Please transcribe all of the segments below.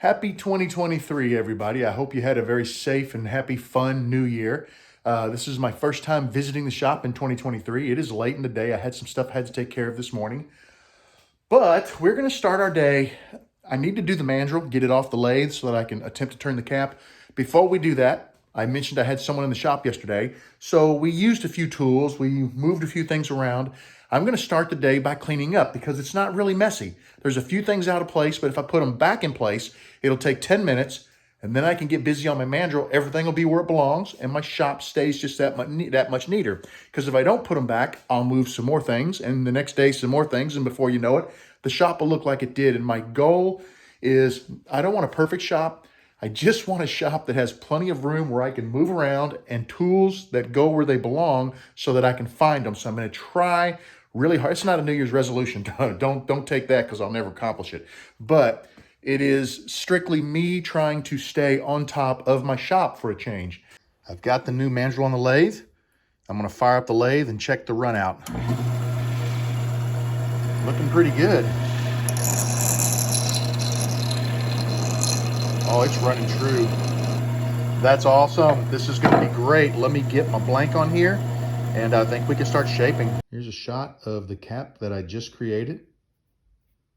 Happy 2023, everybody. I hope you had a very safe and happy, fun new year. This is my first time visiting the shop in 2023. It is late in the day. I had some stuff I had to take care of this morning. But we're going to start our day. I need to do the mandrel, get it off the lathe so that I can attempt to turn the cap. Before we do that, I mentioned I had someone in the shop yesterday. So we used a few tools. We moved a few things around. I'm going to start the day by cleaning up because it's not really messy. There's a few things out of place, but if I put them back in place, it'll take 10 minutes and then I can get busy on my mandrel. Everything will be where it belongs and my shop stays just that much neater. Because if I don't put them back, I'll move some more things and the next day some more things. And before you know it, the shop will look like it did. And my goal is I don't want a perfect shop. I just want a shop that has plenty of room where I can move around and tools that go where they belong so that I can find them. So I'm going to try really hard. It's not a New Year's resolution. Don't take that because I'll never accomplish it. But it is strictly me trying to stay on top of my shop for a change. I've got the new mandrel on the lathe. I'm going to fire up the lathe and check the run out. Looking pretty good. Oh, it's running true. That's awesome. This is going to be great. Let me get my blank on here, and I think we can start shaping. Here's a shot of the cap that I just created.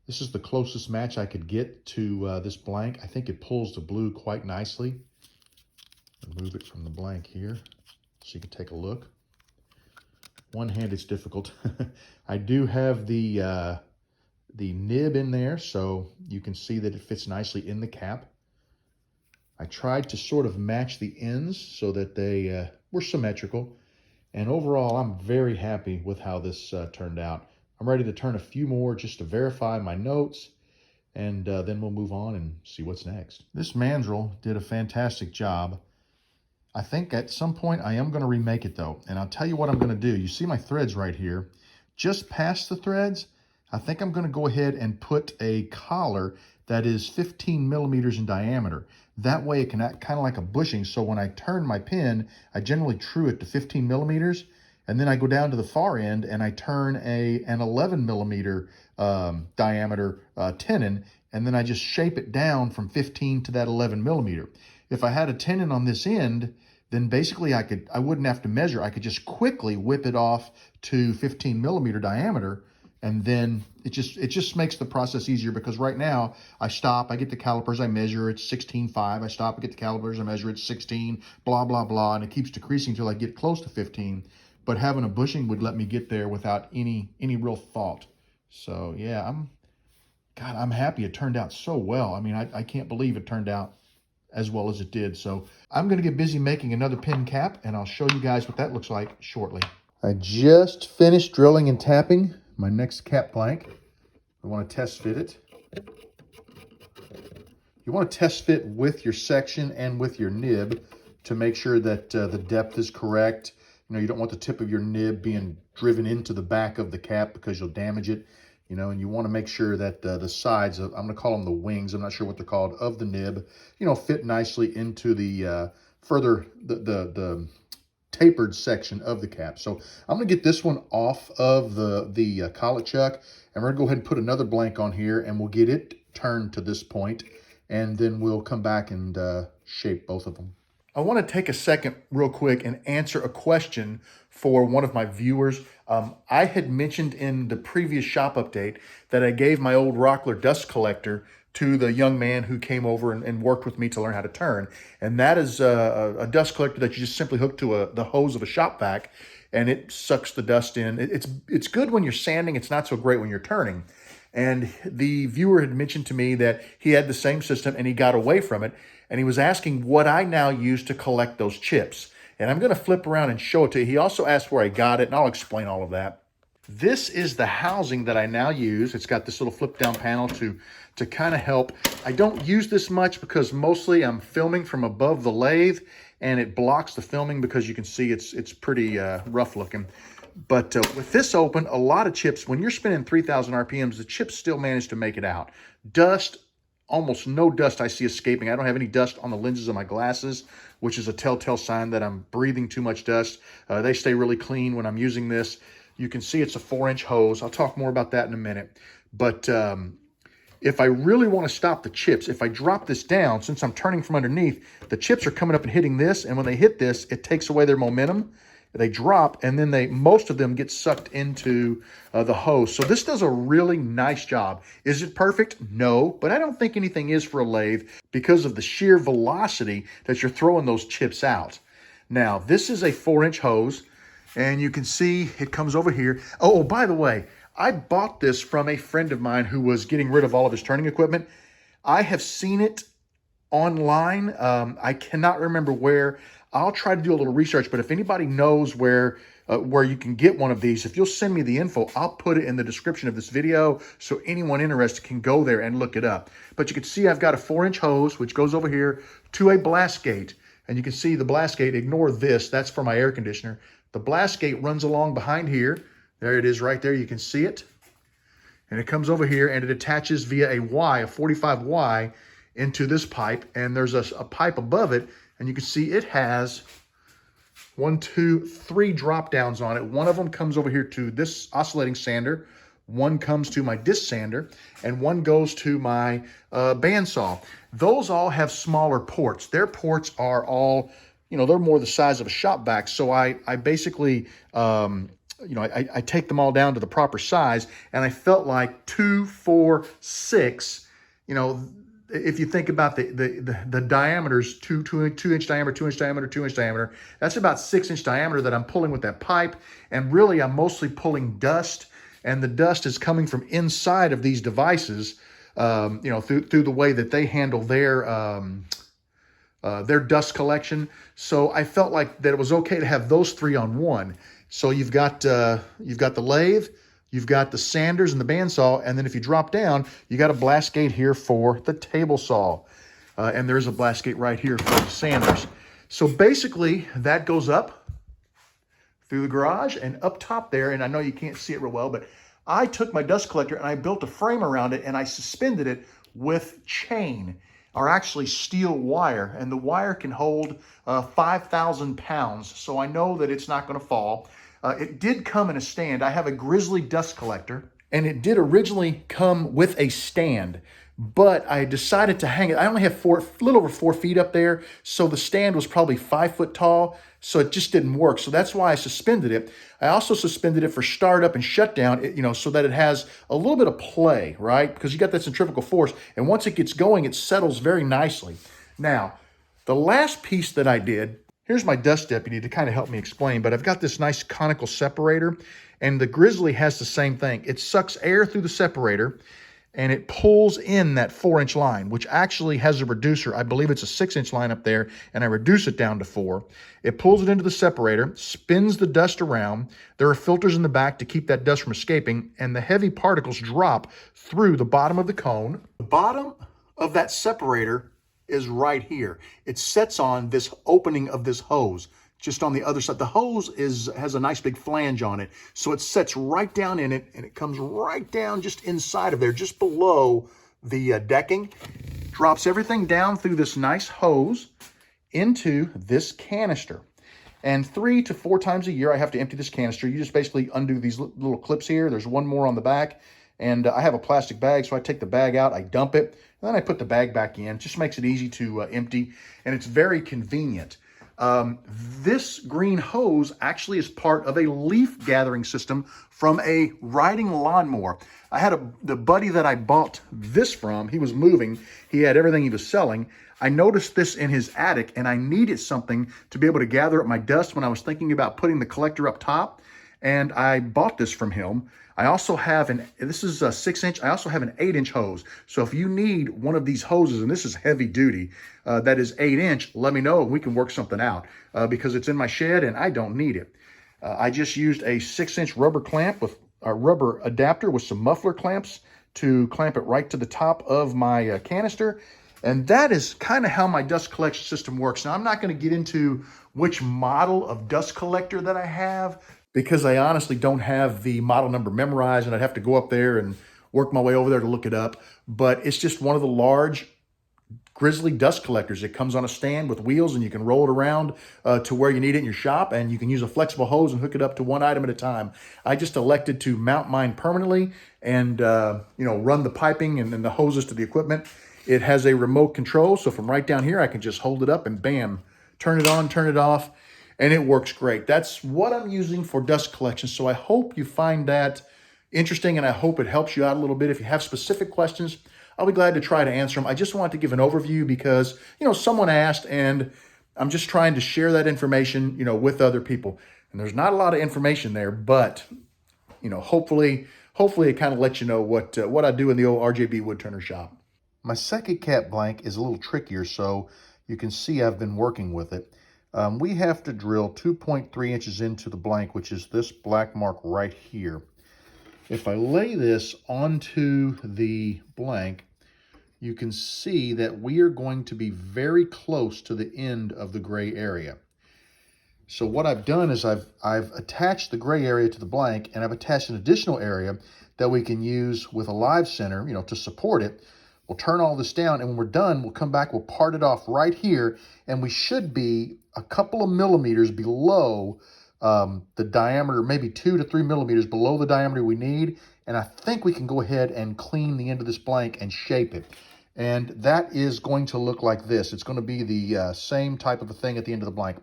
This is the closest match I could get to this blank. I think it pulls the blue quite nicely. Remove it from the blank here so you can take a look. One hand, it's difficult. I do have the nib in there, so you can see that it fits nicely in the cap. I tried to sort of match the ends so that they were symmetrical. And overall, I'm very happy with how this turned out. I'm ready to turn a few more just to verify my notes, and then we'll move on and see what's next. This mandrel did a fantastic job. I think at some point I am going to remake it though, and I'll tell you what I'm going to do. You see my threads right here. Just past the threads, I think I'm going to go ahead and put a collar that is 15 millimeters in diameter. That way it can act kind of like a bushing, so when I turn my pin, I generally true it to 15 millimeters, and then I go down to the far end and I turn an 11 millimeter diameter tenon, and then I just shape it down from 15 to that 11 millimeter. If I had a tenon on this end, then basically I wouldn't have to measure. I could just quickly whip it off to 15 millimeter diameter, and then it just makes the process easier, because right now I stop, I get the calipers, I measure, it's 16.5. I stop, I get the calipers, I measure, it's 16, blah, blah, blah, and it keeps decreasing until I get close to 15. But having a bushing would let me get there without any real thought. So yeah, I'm happy it turned out so well. I mean, I can't believe it turned out as well as it did. So I'm going to get busy making another pin cap, and I'll show you guys what that looks like shortly. I just finished drilling and tapping my next cap blank. I want to test fit it. You want to test fit with your section and with your nib to make sure that the depth is correct. You know, you don't want the tip of your nib being driven into the back of the cap because you'll damage it. You know, and you want to make sure that the sides of, I'm going to call them the wings, I'm not sure what they're called, of the nib, you know, fit nicely into the the tapered section of the cap. So I'm going to get this one off of the collet chuck, and we're going to go ahead and put another blank on here, and we'll get it turned to this point, and then we'll come back and shape both of them. I want to take a second real quick and answer a question for one of my viewers. I had mentioned in the previous shop update that I gave my old Rockler dust collector to the young man who came over and worked with me to learn how to turn. And that is a dust collector that you just simply hook to the hose of a shop vac, and it sucks the dust in. It's good when you're sanding. It's not so great when you're turning. And the viewer had mentioned to me that he had the same system and he got away from it. And he was asking what I now use to collect those chips. And I'm going to flip around and show it to you. He also asked where I got it, and I'll explain all of that. This is the housing that I now use. It's got this little flip down panel to kind of help. I don't use this much because mostly I'm filming from above the lathe, and it blocks the filming because you can see it's pretty rough looking. But with this open, a lot of chips, when you're spinning 3,000 RPMs, the chips still manage to make it out. Dust, almost no dust I see escaping. I don't have any dust on the lenses of my glasses, which is a telltale sign that I'm breathing too much dust. They stay really clean when I'm using this. You can see it's a 4-inch hose. I'll talk more about that in a minute. But if I really want to stop the chips, if I drop this down, since I'm turning from underneath, the chips are coming up and hitting this, and when they hit this, it takes away their momentum. They drop, and then most of them get sucked into the hose. So this does a really nice job. Is it perfect? No, but I don't think anything is for a lathe because of the sheer velocity that you're throwing those chips out. Now, this is a 4-inch hose, and you can see it comes over here. Oh, by the way, I bought this from a friend of mine who was getting rid of all of his turning equipment. I have seen it online. I cannot remember where. I'll try to do a little research, but if anybody knows where you can get one of these, if you'll send me the info, I'll put it in the description of this video so anyone interested can go there and look it up. But you can see I've got a 4-inch hose, which goes over here to a blast gate. And you can see the blast gate, ignore this, that's for my air conditioner. The blast gate runs along behind here. There it is right there, you can see it. And it comes over here and it attaches via a Y, a 45Y, into this pipe. And there's a pipe above it. And you can see it has 1, 2, 3 drop downs on it. One of them comes over here to this oscillating sander. One comes to my disc sander. And one goes to my bandsaw. Those all have smaller ports. Their ports are all, they're more the size of a shop vac. So I basically, I take them all down to the proper size. And I felt like 2, 4, 6, if you think about the diameters, 2-inch diameter, 2-inch diameter, 2-inch diameter, that's about 6-inch diameter that I'm pulling with that pipe. And really, I'm mostly pulling dust, and the dust is coming from inside of these devices, through the way that they handle their dust collection. So I felt like that it was okay to have those 3 on one. So you've got the lathe, you've got the sanders and the bandsaw, and then if you drop down, you got a blast gate here for the table saw. And there's a blast gate right here for the sanders. So basically, that goes up through the garage and up top there, and I know you can't see it real well, but I took my dust collector and I built a frame around it and I suspended it with chain, or actually steel wire, and the wire can hold 5,000 pounds, so I know that it's not going to fall. It did come in a stand. I have a Grizzly dust collector, and it did originally come with a stand, but I decided to hang it. I only have a little over 4 feet up there, so the stand was probably 5 foot tall, so it just didn't work. So that's why I suspended it. I also suspended it for startup and shutdown, so that it has a little bit of play, right? Because you got that centrifugal force, and once it gets going, it settles very nicely. Now, the last piece that I did, here's my dust deputy to kind of help me explain, but I've got this nice conical separator, and the Grizzly has the same thing. It sucks air through the separator, and it pulls in that 4-inch line, which actually has a reducer. I believe it's a 6-inch line up there, and I reduce it down to 4. It pulls it into the separator, spins the dust around. There are filters in the back to keep that dust from escaping, and the heavy particles drop through the bottom of the cone. The bottom of that separator is right here. It sets on this opening of this hose, just on the other side. The hose has a nice big flange on it, so it sets right down in it, and it comes right down just inside of there, just below the decking. Drops everything down through this nice hose into this canister. And 3 to 4 times a year, I have to empty this canister. You just basically undo these little clips here. There's one more on the back. And I have a plastic bag, so I take the bag out, I dump it, and then I put the bag back in. It just makes it easy to empty, and it's very convenient. This green hose actually is part of a leaf gathering system from a riding lawnmower. I had the buddy that I bought this from, he was moving, he had everything he was selling. I noticed this in his attic, and I needed something to be able to gather up my dust when I was thinking about putting the collector up top, and I bought this from him. I also have this is a 6-inch, I also have an 8-inch hose. So if you need one of these hoses, and this is heavy duty, that is 8-inch, let me know and we can work something out because it's in my shed and I don't need it. I just used a 6-inch rubber clamp with a rubber adapter with some muffler clamps to clamp it right to the top of my canister. And that is kind of how my dust collection system works. Now, I'm not going to get into which model of dust collector that I have, because I honestly don't have the model number memorized, and I'd have to go up there and work my way over there to look it up. But it's just one of the large Grizzly dust collectors. It comes on a stand with wheels, and you can roll it around to where you need it in your shop, and you can use a flexible hose and hook it up to one item at a time. I just elected to mount mine permanently and run the piping and then the hoses to the equipment. It has a remote control, so from right down here, I can just hold it up and bam, turn it on, turn it off, and it works great. That's what I'm using for dust collection, so I hope you find that interesting, and I hope it helps you out a little bit. If you have specific questions, I'll be glad to try to answer them. I just want to give an overview because, someone asked, and I'm just trying to share that information, with other people. And there's not a lot of information there, but, hopefully it kind of lets you know what I do in the old RJB Woodturner shop. My second cap blank is a little trickier, so you can see I've been working with it. We have to drill 2.3 inches into the blank, which is this black mark right here. If I lay this onto the blank, you can see that we are going to be very close to the end of the gray area. So what I've done is I've attached the gray area to the blank, and I've attached an additional area that we can use with a live center, to support it. We'll turn all this down, and when we're done, we'll come back, we'll part it off right here, and we should be a couple of millimeters below the diameter, maybe 2 to 3 millimeters below the diameter we need. And I think we can go ahead and clean the end of this blank and shape it. And that is going to look like this. It's going to be the same type of a thing at the end of the blank.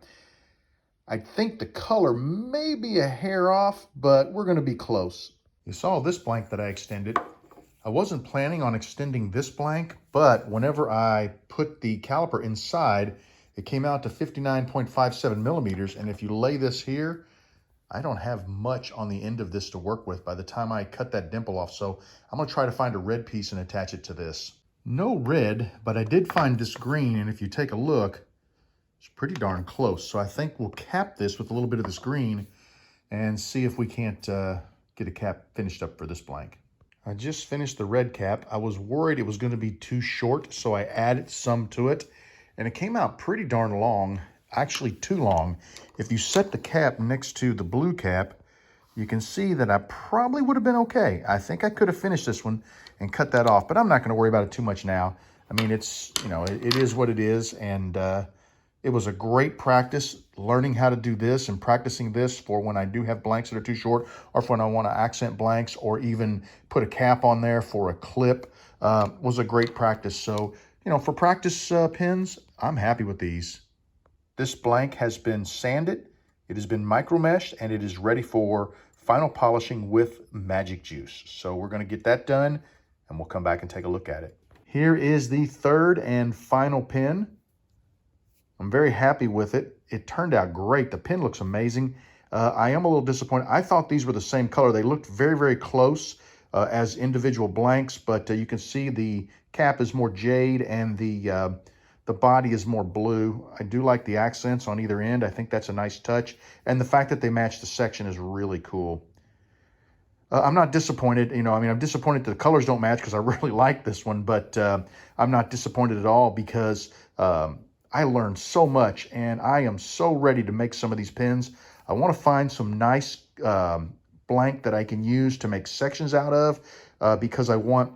I think the color may be a hair off, but we're going to be close. You saw this blank that I extended. I wasn't planning on extending this blank, but whenever I put the caliper inside, it came out to 59.57 millimeters. And if you lay this here, I don't have much on the end of this to work with by the time I cut that dimple off. So I'm going to try to find a red piece and attach it to this. No red, but I did find this green. And if you take a look, it's pretty darn close. So I think we'll cap this with a little bit of this green and see if we can't get a cap finished up for this blank. I just finished the red cap. I was worried it was going to be too short, so I added some to it. And it came out pretty darn long, actually too long. If you set the cap next to the blue cap, you can see that I probably would have been okay. I think I could have finished this one and cut that off, but I'm not going to worry about it too much now. I mean, it's, it is what it is, and it was a great practice learning how to do this and practicing this for when I do have blanks that are too short, or for when I want to accent blanks or even put a cap on there for a clip. Was a great practice. So, for practice pins, I'm happy with these. This blank has been sanded, it has been micro meshed, and it is ready for final polishing with magic juice. So we're going to get that done, and we'll come back and take a look at it. Here is the third and final pin. I'm very happy with it. It turned out great. The pin looks amazing. I am a little disappointed. I thought these were the same color. They looked very, very close as individual blanks, but you can see the cap is more jade and the body is more blue. I do like the accents on either end. I think that's a nice touch. And the fact that they match the section is really cool. I'm not disappointed. I'm disappointed that the colors don't match because I really like this one, but I'm not disappointed at all because I learned so much, and I am so ready to make some of these pins. I want to find some nice blank that I can use to make sections out of because I want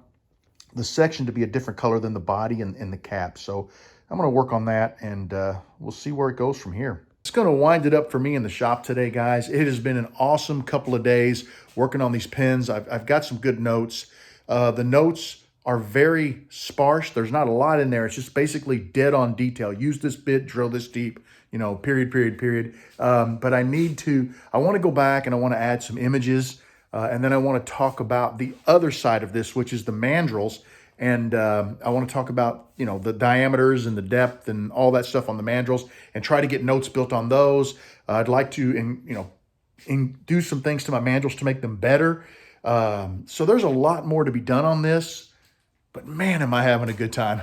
the section to be a different color than the body and the cap. So I'm going to work on that, and we'll see where it goes from here. It's going to wind it up for me in the shop today, guys. It has been an awesome couple of days working on these pins. I've got some good notes. The notes are very sparse. There's not a lot in there. It's just basically dead on detail. Use this bit, drill this deep, period. But I want to go back and I want to add some images. And then I want to talk about the other side of this, which is the mandrels. And I want to talk about, the diameters and the depth and all that stuff on the mandrels and try to get notes built on those. I'd like to, do some things to my mandrels to make them better. So there's a lot more to be done on this. But man, am I having a good time.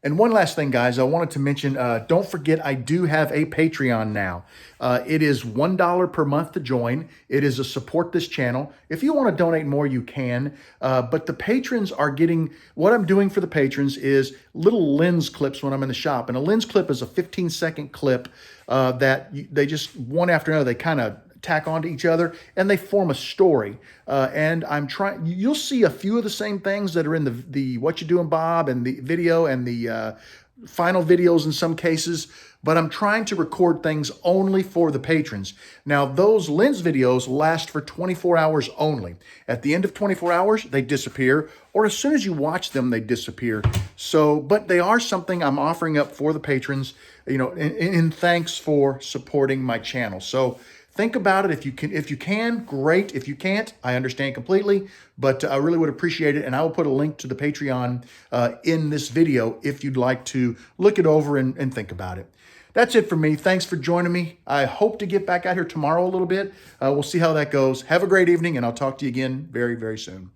And one last thing, guys, I wanted to mention, don't forget, I do have a Patreon now. It is $1 per month to join. It is a support this channel. If you want to donate more, you can. But the patrons are getting, what I'm doing for the patrons is little lens clips when I'm in the shop. And a lens clip is a 15-second clip that they just, one after another, they kind of tack onto each other, and they form a story. And I'm trying, you'll see a few of the same things that are in the What You Doing Bob and the video and the final videos in some cases, but I'm trying to record things only for the patrons. Now, those lens videos last for 24 hours only. At the end of 24 hours, they disappear, or as soon as you watch them, they disappear. So, but they are something I'm offering up for the patrons, you know, in thanks for supporting my channel. So think about it. If you can, great. If you can't, I understand completely, but I really would appreciate it. And I will put a link to the Patreon in this video if you'd like to look it over and think about it. That's it for me. Thanks for joining me. I hope to get back out here tomorrow a little bit. We'll see how that goes. Have a great evening, and I'll talk to you again very, very soon.